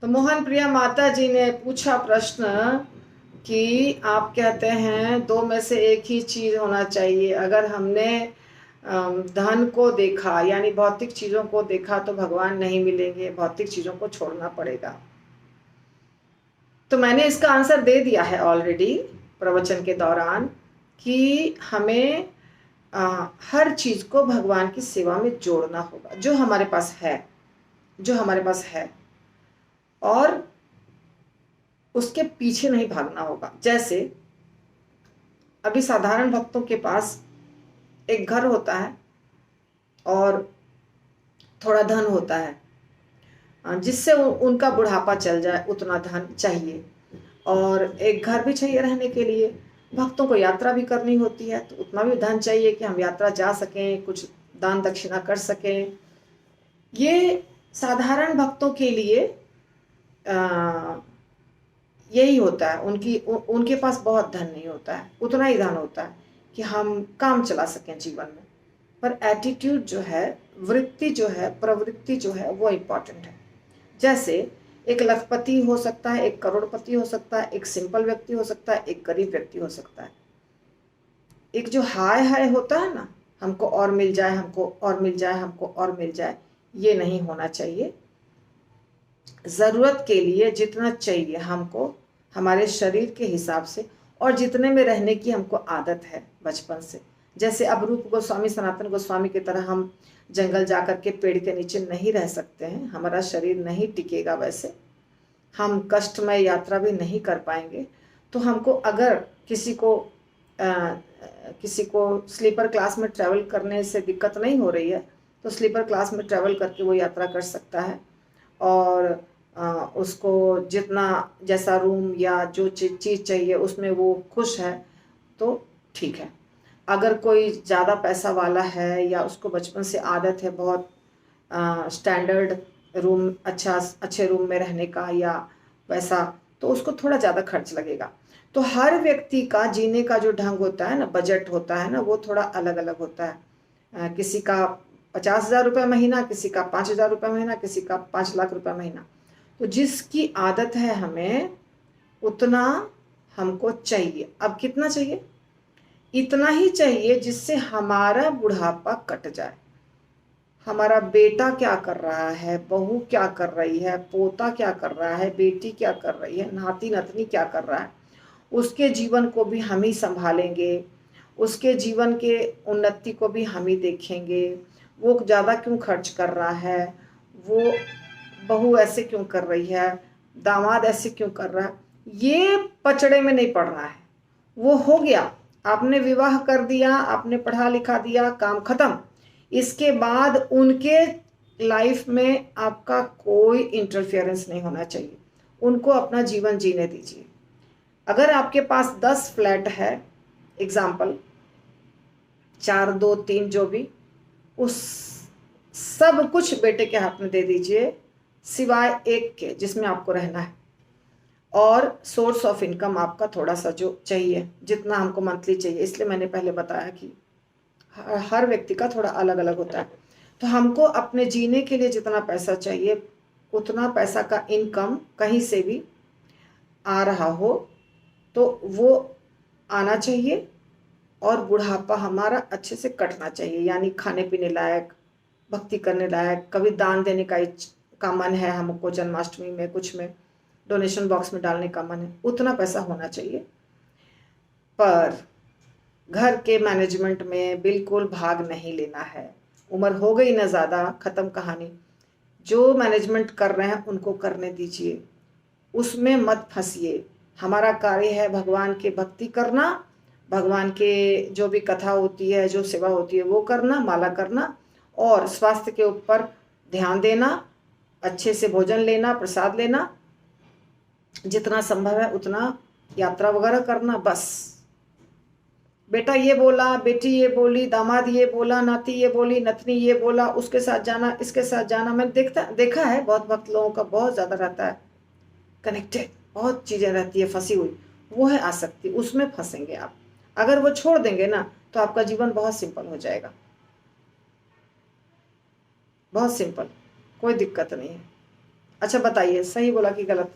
तो मोहन प्रिया माता जी ने पूछा प्रश्न कि आप कहते हैं दो में से एक ही चीज होना चाहिए। अगर हमने धन को देखा यानी भौतिक चीजों को देखा तो भगवान नहीं मिलेंगे, भौतिक चीजों को छोड़ना पड़ेगा। तो मैंने इसका आंसर दे दिया है ऑलरेडी प्रवचन के दौरान कि हमें हर चीज को भगवान की सेवा में जोड़ना होगा जो हमारे पास है, जो हमारे पास है, और उसके पीछे नहीं भागना होगा। जैसे अभी साधारण भक्तों के पास एक घर होता है और थोड़ा धन होता है, जिससे उनका बुढ़ापा चल जाए उतना धन चाहिए, और एक घर भी चाहिए रहने के लिए। भक्तों को यात्रा भी करनी होती है तो उतना भी धन चाहिए कि हम यात्रा जा सकें, कुछ दान दक्षिणा कर सकें। ये साधारण भक्तों के लिए यही होता है। उनके पास बहुत धन नहीं होता है, उतना ही धन होता है कि हम काम चला सकें जीवन में। पर एटीट्यूड जो है, वृत्ति जो है, प्रवृत्ति जो है, वो इम्पॉर्टेंट है। जैसे एक लखपति हो सकता है, एक करोड़पति हो सकता है, एक सिंपल व्यक्ति हो सकता है, एक गरीब व्यक्ति हो सकता है। एक जो हाय हाय होता है ना, हमको और मिल जाए, हमको और मिल जाए, हमको और मिल जाए, ये नहीं होना चाहिए। ज़रूरत के लिए जितना चाहिए हमको, हमारे शरीर के हिसाब से, और जितने में रहने की हमको आदत है बचपन से। जैसे अब रूप गोस्वामी, सनातन गोस्वामी की तरह हम जंगल जाकर के पेड़ के नीचे नहीं रह सकते हैं, हमारा शरीर नहीं टिकेगा, वैसे हम कष्टमय यात्रा भी नहीं कर पाएंगे। तो हमको अगर किसी को स्लीपर क्लास में ट्रैवल करने से दिक्कत नहीं हो रही है तो स्लीपर क्लास में ट्रैवल करके वो यात्रा कर सकता है, और उसको जितना जैसा रूम या जो चीज़ चाहिए उसमें वो खुश है तो ठीक है। अगर कोई ज़्यादा पैसा वाला है या उसको बचपन से आदत है बहुत स्टैंडर्ड रूम, अच्छे रूम में रहने का या वैसा, तो उसको थोड़ा ज़्यादा खर्च लगेगा। तो हर व्यक्ति का जीने का जो ढंग होता है ना, बजट होता है ना, वो थोड़ा अलग अलग होता है। किसी का 50,000 रुपये महीना, किसी का 5,000 रुपये महीना, किसी का 5 लाख रुपये महीना। तो जिसकी आदत है हमें उतना हमको चाहिए। अब कितना चाहिए? इतना ही चाहिए जिससे हमारा बुढ़ापा कट जाए। हमारा बेटा क्या कर रहा है, बहू क्या कर रही है, पोता क्या कर रहा है, बेटी क्या कर रही है, नाती नतनी क्या कर रहा है, उसके जीवन को भी हम ही संभालेंगे, उसके जीवन के उन्नति को भी हम ही देखेंगे। वो ज़्यादा क्यों खर्च कर रहा है, वो बहू ऐसे क्यों कर रही है, दामाद ऐसे क्यों कर रहा है, ये पचड़े में नहीं पड़ रहा है। वो हो गया, आपने विवाह कर दिया, आपने पढ़ा लिखा दिया, काम खत्म। इसके बाद उनके लाइफ में आपका कोई इंटरफेरेंस नहीं होना चाहिए। उनको अपना जीवन जीने दीजिए। अगर आपके पास 10 फ्लैट है, एग्जाम्पल 4, 2, 3 जो भी, उस सब कुछ बेटे के हाथ में दे दीजिए सिवाय एक के जिसमें आपको रहना है। और सोर्स ऑफ इनकम आपका थोड़ा सा जो चाहिए, जितना हमको मंथली चाहिए, इसलिए मैंने पहले बताया कि हर व्यक्ति का थोड़ा अलग अलग होता है। तो हमको अपने जीने के लिए जितना पैसा चाहिए उतना पैसा का इनकम कहीं से भी आ रहा हो तो वो आना चाहिए, और बुढ़ापा हमारा अच्छे से कटना चाहिए। यानी खाने पीने लायक, भक्ति करने लायक, कभी दान देने का मन है हमको, जन्माष्टमी में कुछ में डोनेशन बॉक्स में डालने का मन है, उतना पैसा होना चाहिए। पर घर के मैनेजमेंट में बिल्कुल भाग नहीं लेना है। उम्र हो गई ना ज़्यादा, ख़त्म कहानी। जो मैनेजमेंट कर रहे हैं उनको करने दीजिए, उसमें मत फंसिए। हमारा कार्य है भगवान के भक्ति करना, भगवान के जो भी कथा होती है, जो सेवा होती है वो करना, माला करना, और स्वास्थ्य के ऊपर ध्यान देना, अच्छे से भोजन लेना, प्रसाद लेना, जितना संभव है उतना यात्रा वगैरह करना। बस बेटा ये बोला, बेटी ये बोली, दामाद ये बोला, नाती ये बोली, नतनी ये बोला, उसके साथ जाना, इसके साथ जाना। मैंने देखा है बहुत भक्त लोगों का बहुत ज़्यादा रहता है कनेक्टेड, बहुत चीज़ें रहती है फंसी हुई, वो है आसक्ति, उसमें फंसेंगे आप। अगर वो छोड़ देंगे ना तो आपका जीवन बहुत सिंपल हो जाएगा, बहुत सिंपल, कोई दिक्कत नहीं है। अच्छा बताइए, सही बोला कि गलत?